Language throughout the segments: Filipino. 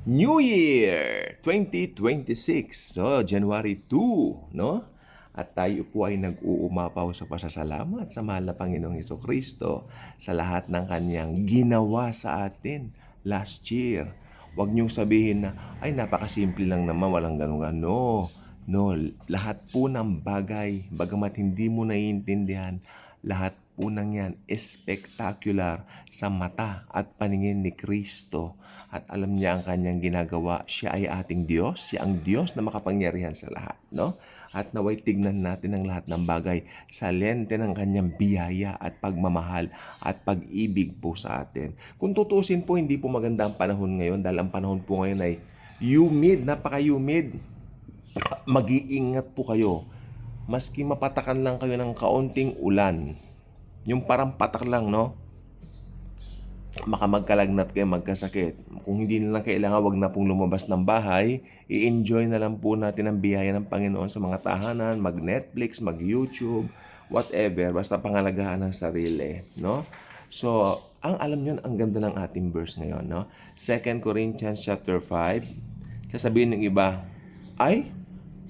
New Year 2026. So, January 2, no? At tayo po ay nag-uumapaw sa pasasalamat sa mahal na Panginoong Hesukristo sa lahat ng kanyang ginawa sa atin last year. Huwag niyong sabihin na, ay napakasimple lang naman, walang ganun. No, no, lahat po ng bagay, bagamat hindi mo naiintindihan, lahat po ng yan spectacular sa mata at paningin ni Kristo. At alam niya ang kanyang ginagawa. Siya ay ating Diyos. Siya ang Diyos na makapangyarihan sa lahat. No? At naway tignan natin ang lahat ng bagay sa lente ng kanyang biyaya at pagmamahal at pag-ibig po sa atin. Kung tutusin po, hindi po maganda ang panahon ngayon dahil ang panahon po ngayon ay humid, napaka-humid. Mag-iingat po kayo. Maski mapatakan lang kayo ng kaunting ulan, yung parang patak lang, no? Magkalagnat kayo, magkasakit. Kung hindi na lang kailangan, wag na pong lumabas ng bahay. I-enjoy na lang po natin ang biyaya ng Panginoon sa mga tahanan, mag-Netflix, mag-YouTube, whatever. Basta pangalagaan ang sarili, no? So, ang alam nyo, ang ganda ng ating verse ngayon, no? 2 Corinthians chapter 5. Sasabihin ng iba, ay,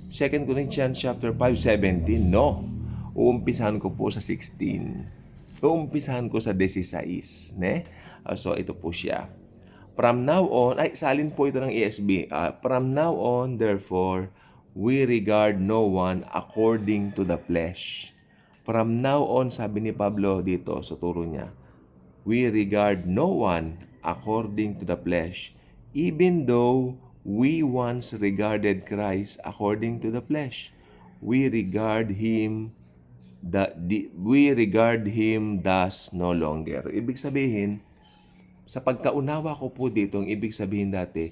2 Corinthians chapter 5:17. No. Uumpisahan ko po sa 16. Uumpisahan ko sa 16. Ne? So, ito po siya. From now on, ay, salin po ito ng ESV. From now on, therefore, we regard no one according to the flesh. From now on, sabi ni Pablo dito sa turo niya, we regard no one according to the flesh, even though we once regarded Christ according to the flesh. We regard him thus no longer. Ibig sabihin, sa pagkaunawa ko po dito, ang ibig sabihin dati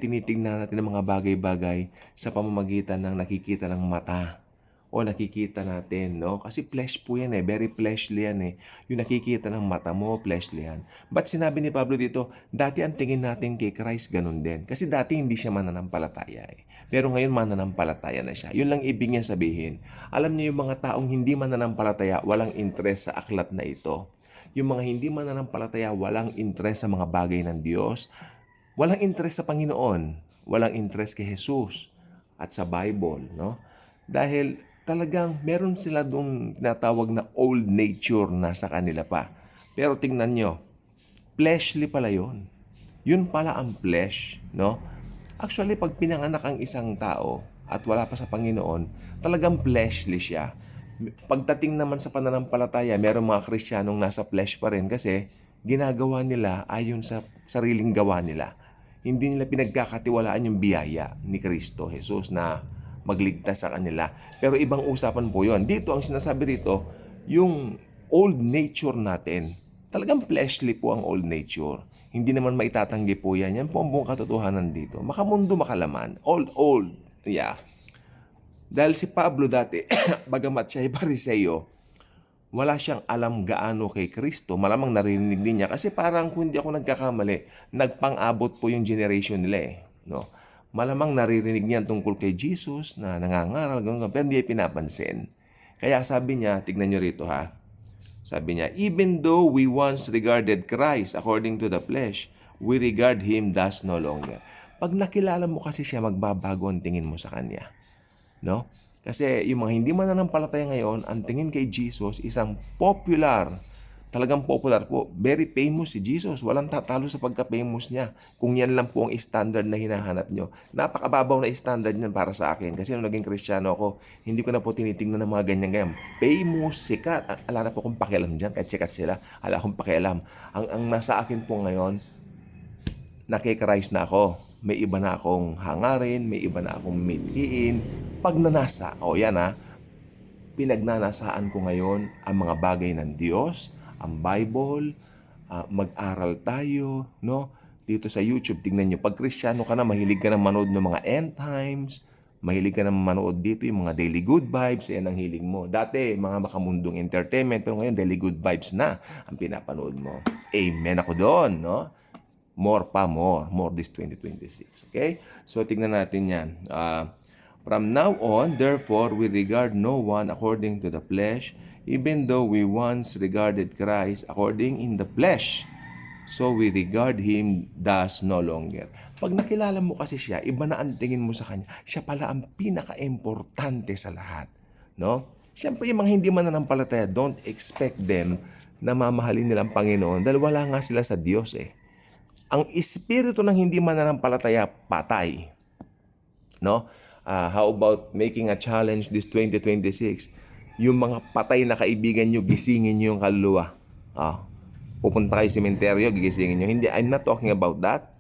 tinitingnan natin ang mga bagay-bagay sa pamamagitan ng nakikita ng mata o nakikita natin, no? Kasi flesh po yan very fleshly yan Yung nakikita ng mata mo, fleshly yan. But sinabi ni Pablo dito, dati ang tingin natin kay Christ ganun din. Kasi dati hindi siya mananampalataya Pero ngayon mananampalataya na siya. Yun lang ibig niya sabihin. Alam niyo yung mga taong hindi mananampalataya, walang interest sa aklat na ito. Yung mga hindi mananampalataya, walang interest sa mga bagay ng Diyos. Walang interest sa Panginoon. Walang interest kay Jesus at sa Bible, no? Dahil talagang meron sila doon tinatawag na old nature na sa kanila pa. Pero tingnan nyo, fleshly pala yun. Yun pala ang flesh, no? Actually, pag pinanganak ang isang tao at wala pa sa Panginoon, talagang fleshly siya. Pagdating naman sa pananampalataya, meron mga Kristiyanong nasa flesh pa rin kasi ginagawa nila ayon sa sariling gawa nila. Hindi nila pinagkakatiwalaan yung biyaya ni Kristo Jesus na magligtas sa kanila. Pero ibang usapan po yon. Dito, ang sinasabi rito, yung old nature natin, talagang fleshly po ang old nature. Hindi naman maitatanggi po yan. Yan po ang buong katotohanan dito. Makamundo, makalaman. Old. Yeah. Dahil si Pablo dati, bagamat siya ay Pariseo, wala siyang alam gaano kay Kristo. Malamang narinig din niya. Kasi parang kung hindi ako nagkakamali, nagpang-abot po yung generation nila no? Malamang naririnig niya tungkol kay Jesus na nangangaral, gano'n, pero hindi pinapansin. Kaya sabi niya, tignan niyo rito ha. Sabi niya, even though we once regarded Christ according to the flesh, we regard Him thus no longer. Pag nakilala mo kasi siya, magbabago ang tingin mo sa Kanya. No? Kasi yung mga hindi mananampalataya ngayon, ang tingin kay Jesus, isang talagang popular po, very famous si Jesus. Walang tatalo sa pagka-famous niya. Kung yan lang po ang standard na hinahanap nyo. Napakababaw na standard niyan para sa akin. Kasi nung naging Kristiyano ako, hindi ko na po tinitingnan ng mga ganyan-ganyan. Famous, sikat. Ala na po akong pakialam dyan. Kahit sikat sila, ala akong pakialam. Ang nasa akin po ngayon, nakikrise na ako. May iba na akong hangarin, may iba na akong mithiin. Pagnanasa, yan pinagnanasaan ko ngayon ang mga bagay ng Diyos, ang Bible, mag-aral tayo, no? Dito sa YouTube, tingnan nyo, pag Kristiyano ka na, mahilig ka na manood ng mga end times, mahilig ka na manood dito yung mga daily good vibes, yan ang hiling mo. Dati, mga makamundong entertainment, pero ngayon, daily good vibes na ang pinapanood mo. Amen ako doon, no? More this 2026, okay? So, tingnan natin yan. From now on, therefore, we regard no one according to the flesh, even though we once regarded Christ according in the flesh. so we regard him thus no longer. Pag nakilala mo kasi siya, iba na ang tingin mo sa kanya. Siya pala ang pinaka-importante sa lahat. No? Siyempre, yung mga hindi mananampalataya, don't expect them na mamahalin nilang Panginoon dahil wala nga sila sa Diyos eh. Ang espiritu ng hindi mananampalataya, patay. No? How about making a challenge this 2026? Yung mga patay na kaibigan nyo, gisingin nyo yung kaluluwa. Pupunta kayo sa sementeryo, gigisingin nyo. Hindi, I'm not talking about that.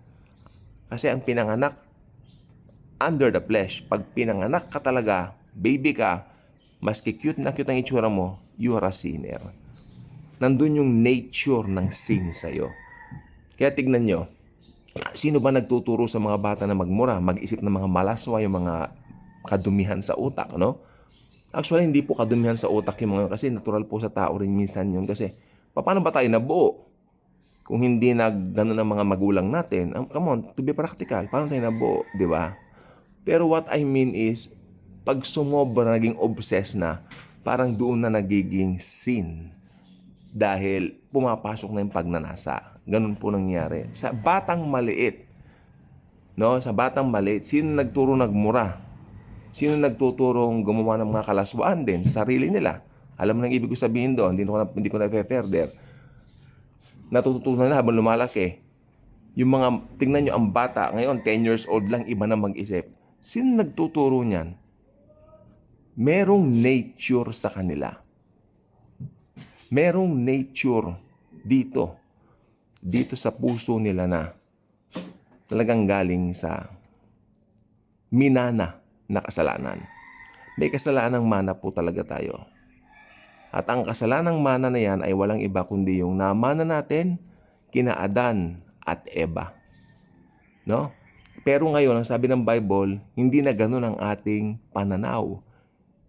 Kasi ang pinanganak, under the flesh, pag pinanganak ka talaga, baby ka, maski cute na cute ang itsura mo, you are a sinner. Nandun yung nature ng sin sa'yo. Kaya tignan nyo, sino ba nagtuturo sa mga bata na magmura, mag-isip ng mga malaswa, yung mga kadumihan sa utak, no? Actually, hindi po kadumihan sa utak yung mga, kasi natural po sa tao rin minsan yun. Kasi, paano ba tayo nabuo? Kung hindi gano'n ang mga magulang natin, come on, to be practical, paano tayo nabuo, di ba? Pero what I mean is, pag sumobra, naging obsessed na, parang doon na nagiging sin. Dahil pumapasok na yung pagnanasa. Ganun po nangyari. Sa batang maliit, no? Sa batang maliit, sino nagturo nagmura? Sino nagtuturong gumawa ng mga kalaswaan din sa sarili nila? Alam mo nang ibig ko sabihin doon, hindi ko na further. Natututunan na habang lumalaki. Yung mga, tingnan nyo ang bata, ngayon 10 years old lang, iba na mag-isip. Sino nagtuturo niyan? Merong nature sa kanila. Merong nature dito sa puso nila na talagang galing sa minana na kasalanan. May kasalanang mana po talaga tayo. At ang kasalanang mana na yan ay walang iba kundi yung namana natin kina Adan at Eva. No? Pero ngayon, ang sabi ng Bible, hindi na ganun ang ating pananaw.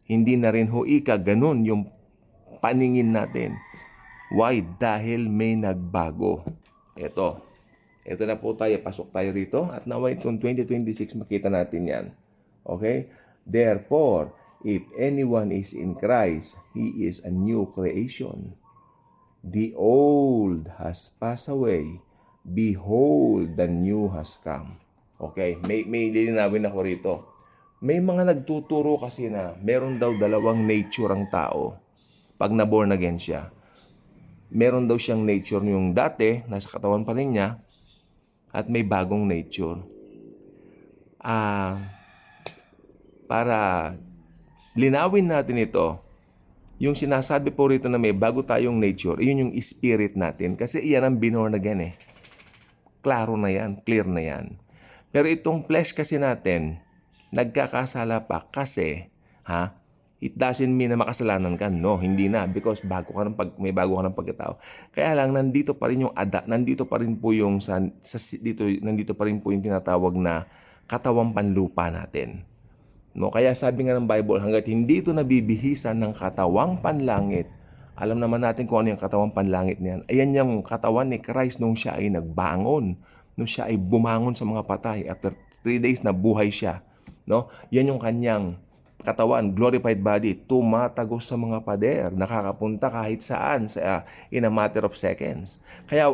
Hindi na rin ganun yung paningin natin. Why? Dahil may nagbago. Ito na po tayo, pasok tayo rito at naway itong 2026 makita natin yan. Okay? Therefore, if anyone is in Christ, he is a new creation. The old has passed away. Behold, the new has come. Okay? May lilinawin ako rito. May mga nagtuturo kasi na meron daw dalawang nature ang tao pag na-born again siya. Meron daw siyang nature yung dati, nasa katawan pa rin niya, at may bagong nature. Para linawin natin ito, yung sinasabi po rito na may bago tayong nature, yun yung spirit natin. Kasi iyan ang binorn again eh. Klaro na yan, clear na yan. Pero itong flesh kasi natin, nagkakasala pa kasi, it doesn't mean na makasalanan ka. No, hindi na. Because may bago ka ng pagkatao. Kaya lang, nandito pa rin yung nandito pa rin po yung nandito pa rin po yung tinatawag na katawang panlupa natin. No, kaya sabi nga ng Bible, hangga't hindi ito nabibihisan ng katawang panlangit, alam naman natin kung ano yung katawang panlangit niyan. Ayan yung katawan ni Christ nung siya ay nagbangon. Nung siya ay bumangon sa mga patay. After 3 days na buhay siya. No? Yan yung kanyang katawan, glorified body, tumatagos sa mga pader, nakakapunta kahit saan in a matter of seconds. Kaya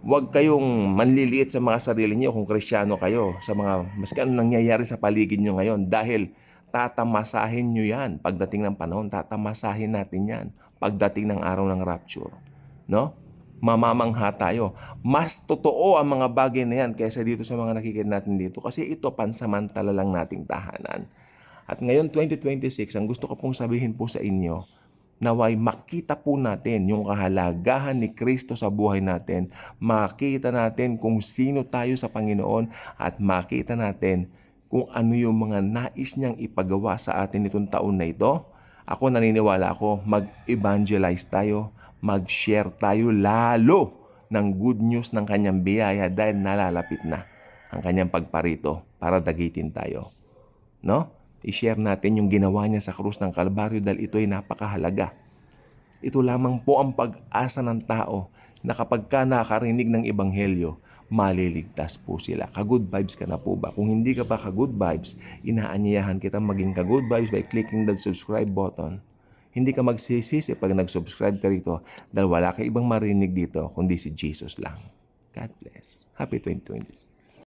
huwag kayong manliliit sa mga sarili niyo kung Kristiyano kayo sa mga maski anong nangyayari sa paligid niyo ngayon dahil tatamasahin niyo yan pagdating ng panahon, tatamasahin natin yan pagdating ng araw ng rapture. No? Mamamangha tayo. Mas totoo ang mga bagay na yan kaysa dito sa mga nakikita natin dito kasi ito pansamantala lang nating tahanan. At ngayon 2026, ang gusto ko pong sabihin po sa inyo, naway makita po natin yung kahalagahan ni Kristo sa buhay natin. Makita natin kung sino tayo sa Panginoon at makita natin kung ano yung mga nais niyang ipagawa sa atin itong taon na ito. Ako naniniwala ako, mag-evangelize tayo, mag-share tayo lalo ng good news ng kanyang biyaya dahil nalalapit na ang kanyang pagparito para dagitin tayo. No? I-share natin yung ginawa niya sa krus ng Kalbaryo dahil ito ay napakahalaga. Ito lamang po ang pag-asa ng tao na kapag ka nakarinig ng ebanghelyo, maliligtas po sila. Ka-good vibes ka na po ba? Kung hindi ka pa ka-good vibes, inaanyayahan kitang maging ka-good vibes by clicking the subscribe button. Hindi ka magsisisi pag nag-subscribe ka rito dahil wala ka ibang marinig dito kundi si Jesus lang. God bless. Happy 2026.